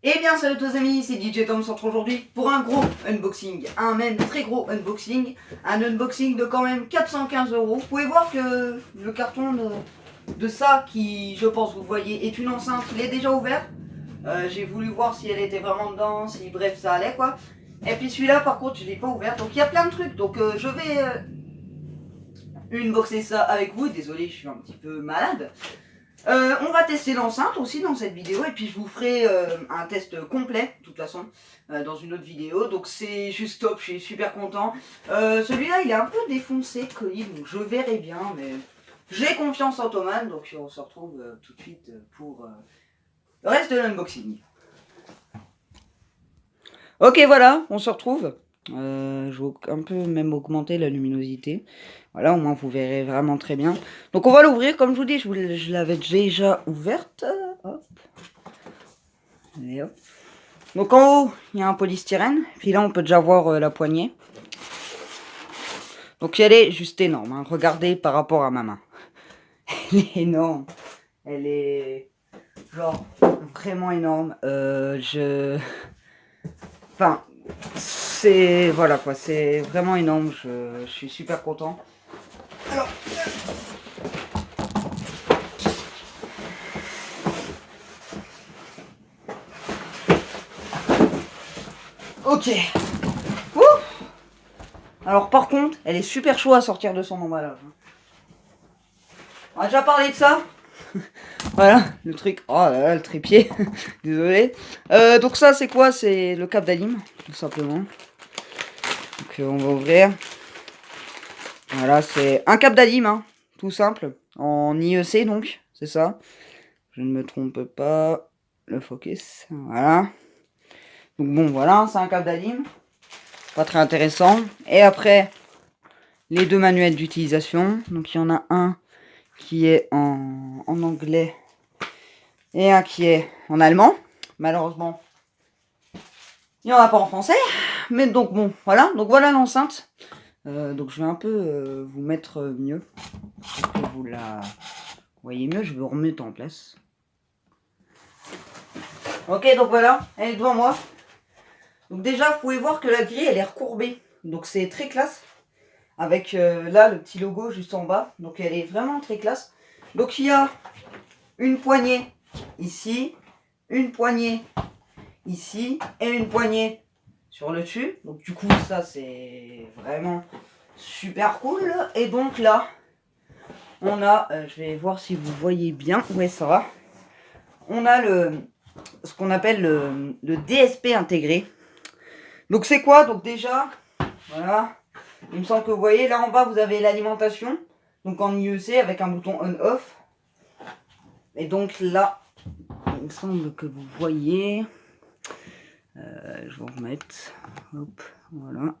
Eh bien salut tous amis, c'est DJ Tom Centre aujourd'hui pour un gros unboxing, un même très gros unboxing, un unboxing de quand même 415 €. Vous pouvez voir que le carton de ça qui, je pense vous voyez, est une enceinte, il est déjà ouvert. J'ai voulu voir si elle était vraiment dedans, si bref ça allait quoi. Et puis celui-là par contre je l'ai pas ouvert, donc il y a plein de trucs, donc je vais unboxer ça avec vous. Désolé, je suis un petit peu malade. On va tester l'enceinte aussi dans cette vidéo et puis je vous ferai un test complet de toute façon dans une autre vidéo. Donc c'est juste top, je suis super content. Celui-là il est un peu défoncé le colis, donc je verrai bien, mais j'ai confiance en Thomas. Donc on se retrouve tout de suite pour le reste de l'unboxing. Ok voilà, on se retrouve. Je vais un peu même augmenter la luminosité. Voilà, au moins vous verrez vraiment très bien. Donc on va l'ouvrir, comme je vous dis, je l'avais déjà ouverte. Hop. Et hop. Donc en haut, il y a un polystyrène. Puis là, on peut déjà voir la poignée. Donc elle est juste énorme, hein. Regardez par rapport à ma main. Elle est énorme. Elle est genre vraiment énorme. Enfin, c'est... Voilà quoi, c'est vraiment énorme. Je suis super content. Alors... Ok. Ouh. Alors par contre, elle est super chaude à sortir de son emballage. On a déjà parlé de ça. Voilà, le truc. Oh là là, le trépied. Désolé. Donc ça, c'est quoi? C'est le câble d'alim, tout simplement. Donc on va ouvrir. Voilà, c'est un câble d'alim, hein, tout simple. En IEC, donc, c'est ça. Je ne me trompe pas. Le focus, voilà. Donc bon, voilà, c'est un câble d'alim. Pas très intéressant. Et après, les deux manuels d'utilisation. Donc il y en a un qui est en anglais et un qui est en allemand. Malheureusement, il n'y en a pas en français. Mais donc bon, voilà. Donc voilà l'enceinte. Donc je vais un peu vous mettre mieux. Pour que vous la voyez mieux. Je vais remettre en place. Ok, donc voilà. Elle est devant moi. Donc déjà, vous pouvez voir que la grille, elle est recourbée. Donc c'est très classe. Avec là, le petit logo juste en bas. Donc elle est vraiment très classe. Donc il y a une poignée ici, une poignée ici et une poignée sur le dessus. Donc du coup ça c'est vraiment super cool. Et donc là on a, je vais voir si vous voyez bien, ouais ça va. On a ce qu'on appelle le DSP intégré. Donc c'est quoi? Donc déjà, voilà, il me semble que vous voyez là en bas vous avez l'alimentation. Donc en IEC avec un bouton on-off. Et donc là, il me semble que vous voyez. Je vais remettre. Hop, voilà.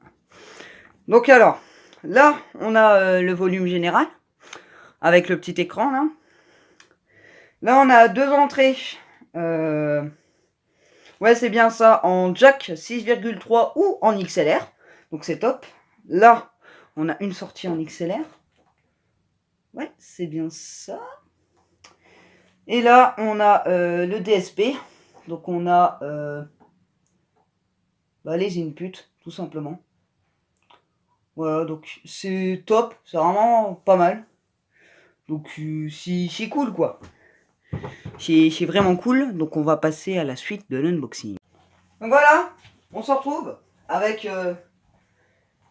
Donc alors, là, on a le volume général. Avec le petit écran là. Là, on a deux entrées. Ouais, c'est bien ça. En jack 6,3 ou en XLR. Donc c'est top. Là, on a une sortie en XLR. Ouais, c'est bien ça. Et là, on a le DSP. Donc on a les inputs, tout simplement. Voilà, donc c'est top. C'est vraiment pas mal. Donc c'est cool, quoi. C'est vraiment cool. Donc on va passer à la suite de l'unboxing. Donc voilà, on se retrouve avec,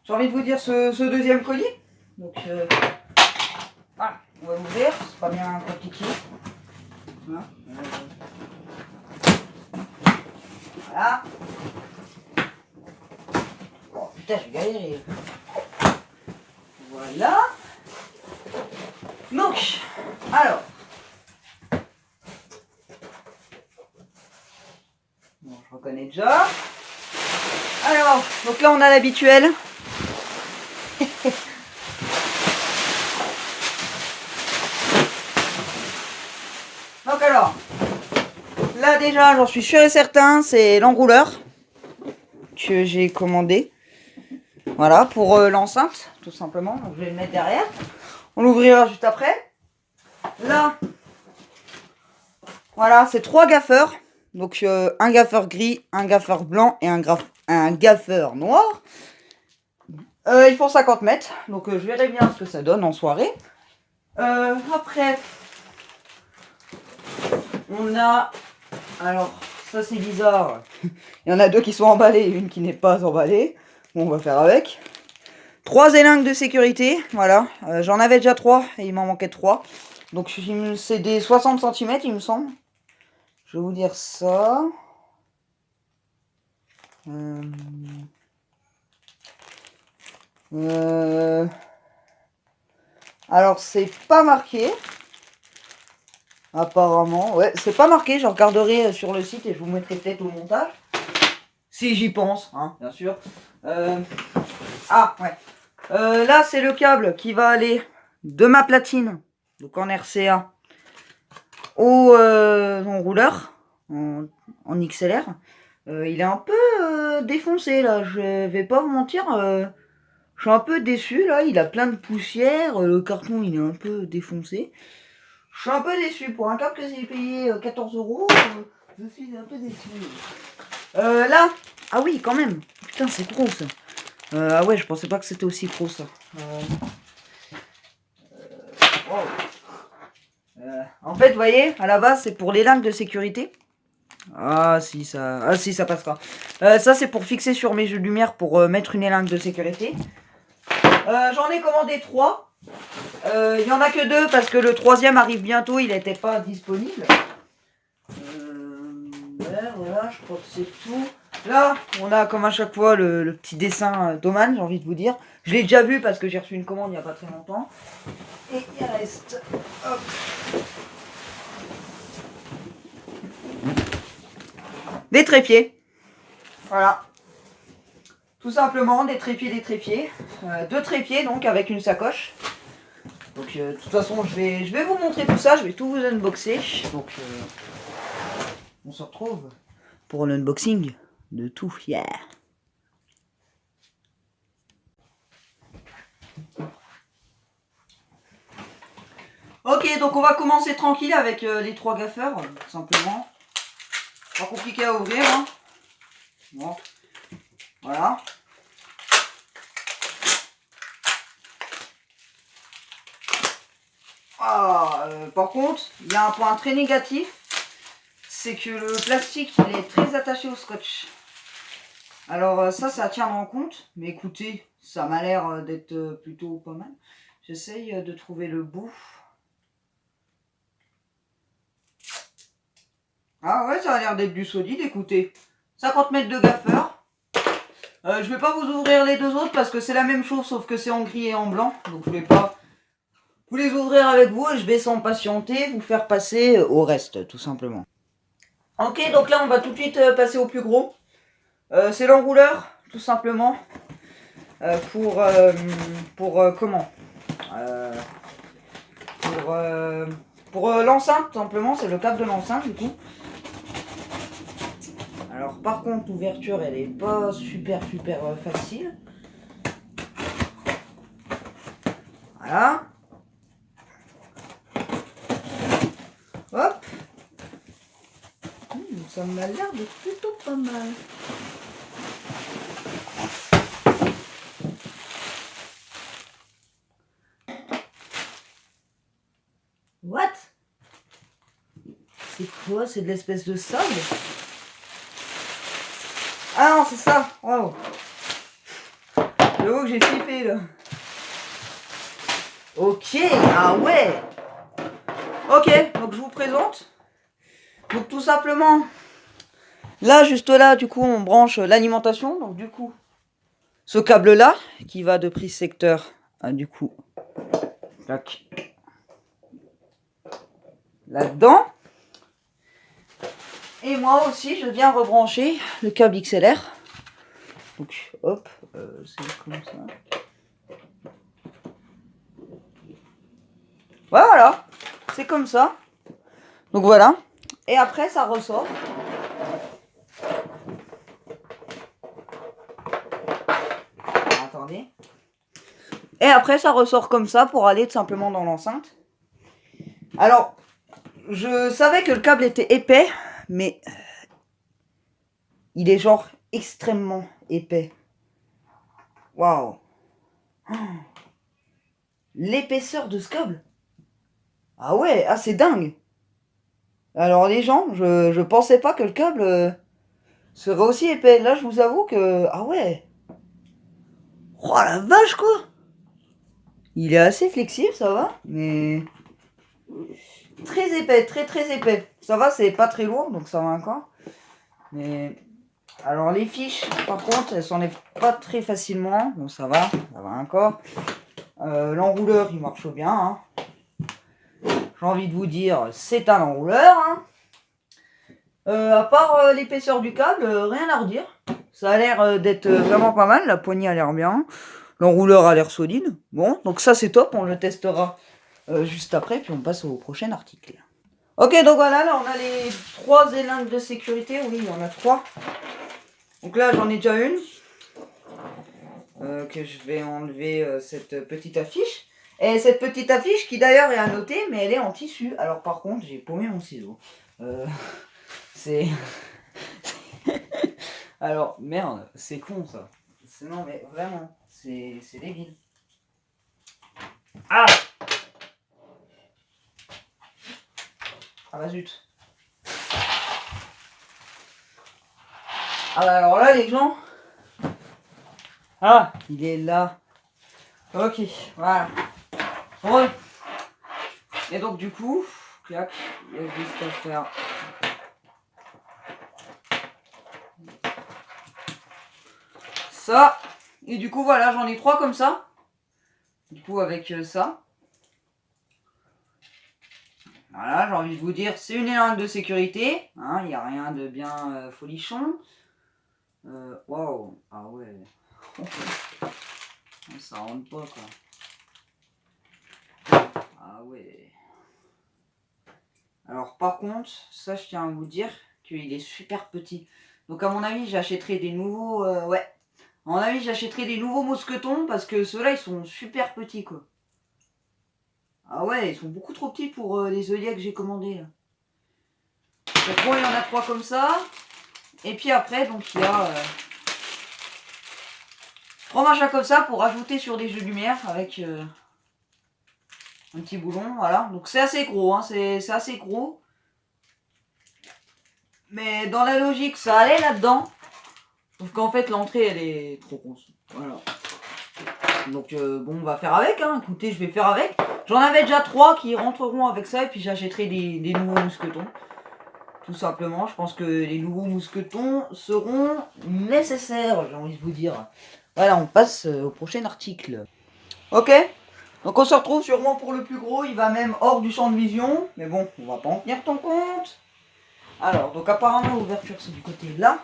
j'ai envie de vous dire, ce deuxième colis. Donc voilà, on va l'ouvrir. C'est pas bien compliqué. Voilà. Voilà. Oh putain, j'ai galéré. Voilà. Donc, alors. Bon, je reconnais déjà. Alors, donc là on a l'habituel. Donc alors, là déjà j'en suis sûr et certain, c'est l'enrouleur que j'ai commandé. Voilà, pour l'enceinte, tout simplement. Donc je vais le mettre derrière. On l'ouvrira juste après. Là, voilà, c'est 3 gaffeurs. Donc un gaffeur gris, un gaffeur blanc et un gaffeur noir. Ils font 50 mètres. Donc je verrai bien ce que ça donne en soirée. Après, on a... Alors, ça c'est bizarre. Il y en a 2 qui sont emballées et une qui n'est pas emballée. Bon, on va faire avec. 3 élingues de sécurité, voilà. J'en avais déjà 3 et il m'en manquait 3. Donc c'est des 60 cm il me semble. Je vais vous dire ça. Alors c'est pas marqué. Apparemment. Ouais, c'est pas marqué. Je regarderai sur le site et je vous mettrai peut-être au montage. Si j'y pense, hein, bien sûr. Ah, ouais. Là, c'est le câble qui va aller de ma platine, donc en RCA, au rouleur, en XLR. Il est un peu défoncé, là. Je vais pas vous mentir. Je suis un peu déçu, là. Il a plein de poussière. Le carton, il est un peu défoncé. Je suis un peu déçu. Pour un câble que j'ai payé 14 €, je suis un peu déçu. Là, ah oui, quand même. Putain, c'est gros, ça. Ah ouais, je pensais pas que c'était aussi gros, ça. Wow. En fait, vous voyez, à la base, c'est pour les lingues de sécurité. Ah si, ça passera. Ça, c'est pour fixer sur mes jeux de lumière pour mettre une élingue de sécurité. J'en ai commandé 3. Il y en a que 2 parce que le 3e arrive bientôt, il n'était pas disponible. Voilà, je crois que c'est tout. Là, on a comme à chaque fois le petit dessin d'Oman, j'ai envie de vous dire. Je l'ai déjà vu parce que j'ai reçu une commande il n'y a pas très longtemps. Et il reste... Hop. Des trépieds. Voilà. Tout simplement, des trépieds. 2 trépieds, donc, avec une sacoche. Donc, de toute façon, je vais vous montrer tout ça. Je vais tout vous unboxer. Donc, on se retrouve pour l'unboxing de tout. Yeah. Ok, donc on va commencer tranquille avec les 3 gaffeurs, tout simplement. Pas compliqué à ouvrir. Hein. Bon. Voilà. Ah, par contre, il y a un point très négatif. C'est que le plastique, il est très attaché au scotch. Alors ça tient en compte. Mais écoutez, ça m'a l'air d'être plutôt pas mal. J'essaye de trouver le bout. Ah ouais, ça a l'air d'être du solide, écoutez. 50 mètres de gaffeur. Je vais pas vous ouvrir les 2 autres parce que c'est la même chose sauf que c'est en gris et en blanc. Donc je vais pas vous les ouvrir avec vous et je vais sans patienter vous faire passer au reste tout simplement. Ok, donc là on va tout de suite passer au plus gros. C'est l'enrouleur tout simplement. Pour comment pour l'enceinte tout simplement, c'est le câble de l'enceinte du coup. Alors par contre l'ouverture elle est pas super facile. Voilà. Hop. Ça m'a l'air de plutôt pas mal. What? C'est quoi? C'est de l'espèce de sable? Ah non, c'est ça. Wow. Le haut que j'ai flippé là. Ok, ah ouais. Ok, donc je vous présente. Donc tout simplement, là, juste là, du coup, on branche l'alimentation. Donc du coup, ce câble-là, qui va de prise secteur, du coup, tac, là-dedans. Et moi aussi, je viens rebrancher le câble XLR. Donc, hop, c'est comme ça. Voilà, c'est comme ça. Donc voilà. Et après, ça ressort. Alors, attendez. Et après, ça ressort comme ça pour aller tout simplement dans l'enceinte. Alors, je savais que le câble était épais, mais il est genre extrêmement épais. Waouh. L'épaisseur de ce câble. Ah ouais, ah c'est dingue. Alors les gens, je pensais pas que le câble serait aussi épais. Là, je vous avoue que... Ah ouais. Oh la vache quoi. Il est assez flexible, ça va, mais... Très épais, très épais. Ça va, c'est pas très lourd, donc ça va encore. Mais... Alors les fiches, par contre, elles s'enlèvent pas très facilement. Bon, ça va encore. L'enrouleur, il marche bien. Hein. J'ai envie de vous dire, c'est un enrouleur. Hein. À part l'épaisseur du câble, rien à redire. Ça a l'air d'être vraiment pas mal. La poignée a l'air bien. L'enrouleur a l'air solide. Bon, donc ça c'est top. On le testera juste après. Puis on passe au prochain article. Ok, donc voilà, là on a les 3 élingues de sécurité. Oui, il y en a 3. Donc là j'en ai déjà une. Que je vais enlever cette petite affiche. Et cette petite affiche qui d'ailleurs est à noter, mais elle est en tissu. Alors par contre, j'ai paumé mon ciseau. C'est... Alors, merde, c'est con ça. Non mais vraiment, c'est débile. Ah Ah bah zut. Ah bah alors là les gens... Ah, il est là. Ok, voilà. Bon. Et donc du coup, clac, il y a juste à faire... Ça. Et du coup voilà, j'en ai 3 comme ça. Du coup avec ça. Voilà, j'ai envie de vous dire, c'est une élingue de sécurité. Hein, il n'y a rien de bien folichon. Waouh, ah ouais. Ça rentre pas quoi. Ah ouais. Alors par contre, ça je tiens à vous dire qu'il est super petit. Donc à mon avis, j'achèterai des nouveaux... ouais. À mon avis, j'achèterai des nouveaux mousquetons parce que ceux-là, ils sont super petits quoi. Ah ouais, ils sont beaucoup trop petits pour les œillets que j'ai commandés. Là. Donc bon, il y en a 3 comme ça. Et puis après, donc il y a... 3 machins comme ça pour rajouter sur des jeux de lumière avec un petit boulon, voilà. Donc c'est assez gros, hein, c'est assez gros. Mais dans la logique, ça allait là-dedans. Sauf qu'en fait, l'entrée, elle est trop grosse. Voilà. Donc bon, on va faire avec, hein. Écoutez, je vais faire avec. J'en avais déjà 3 qui rentreront avec ça et puis j'achèterai des nouveaux mousquetons. Tout simplement, je pense que les nouveaux mousquetons seront nécessaires, j'ai envie de vous dire. Voilà, on passe au prochain article. Ok, donc on se retrouve sûrement pour le plus gros, il va même hors du champ de vision. Mais bon, on va pas en tenir ton compte. Alors, donc apparemment l'ouverture c'est du côté là.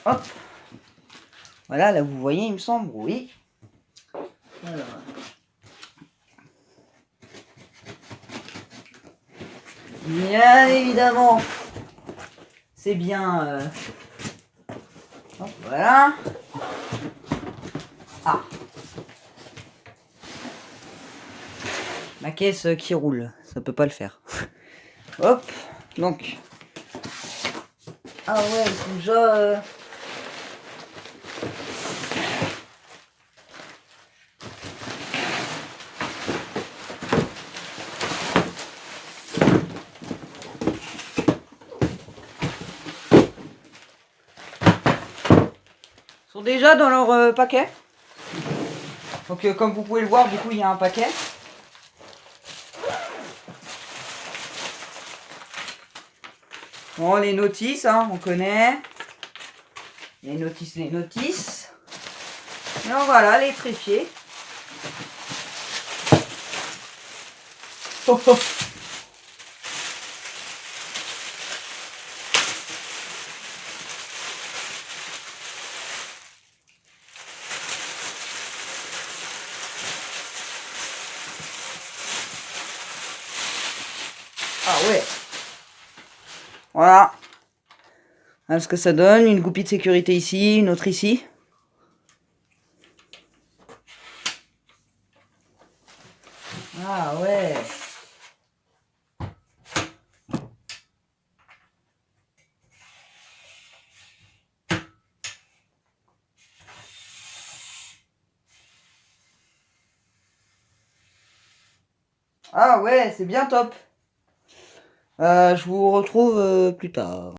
Hop. Voilà, là vous voyez il me semble, oui. Alors. Bien évidemment, c'est bien... Hop, voilà. Ah. Ma caisse qui roule, ça peut pas le faire. Hop, donc. Ah ouais, ils sont déjà... Ils sont déjà dans leur paquet. Donc comme vous pouvez le voir, du coup il y a un paquet. Bon, les notices, hein, on connaît. Les notices, les notices. Et donc voilà, les trépieds. Oh, oh. Ah ouais. Voilà. Voilà ce que ça donne. Une goupille de sécurité ici, une autre ici. Ah ouais. Ah ouais, c'est bien top. Je vous retrouve plus tard.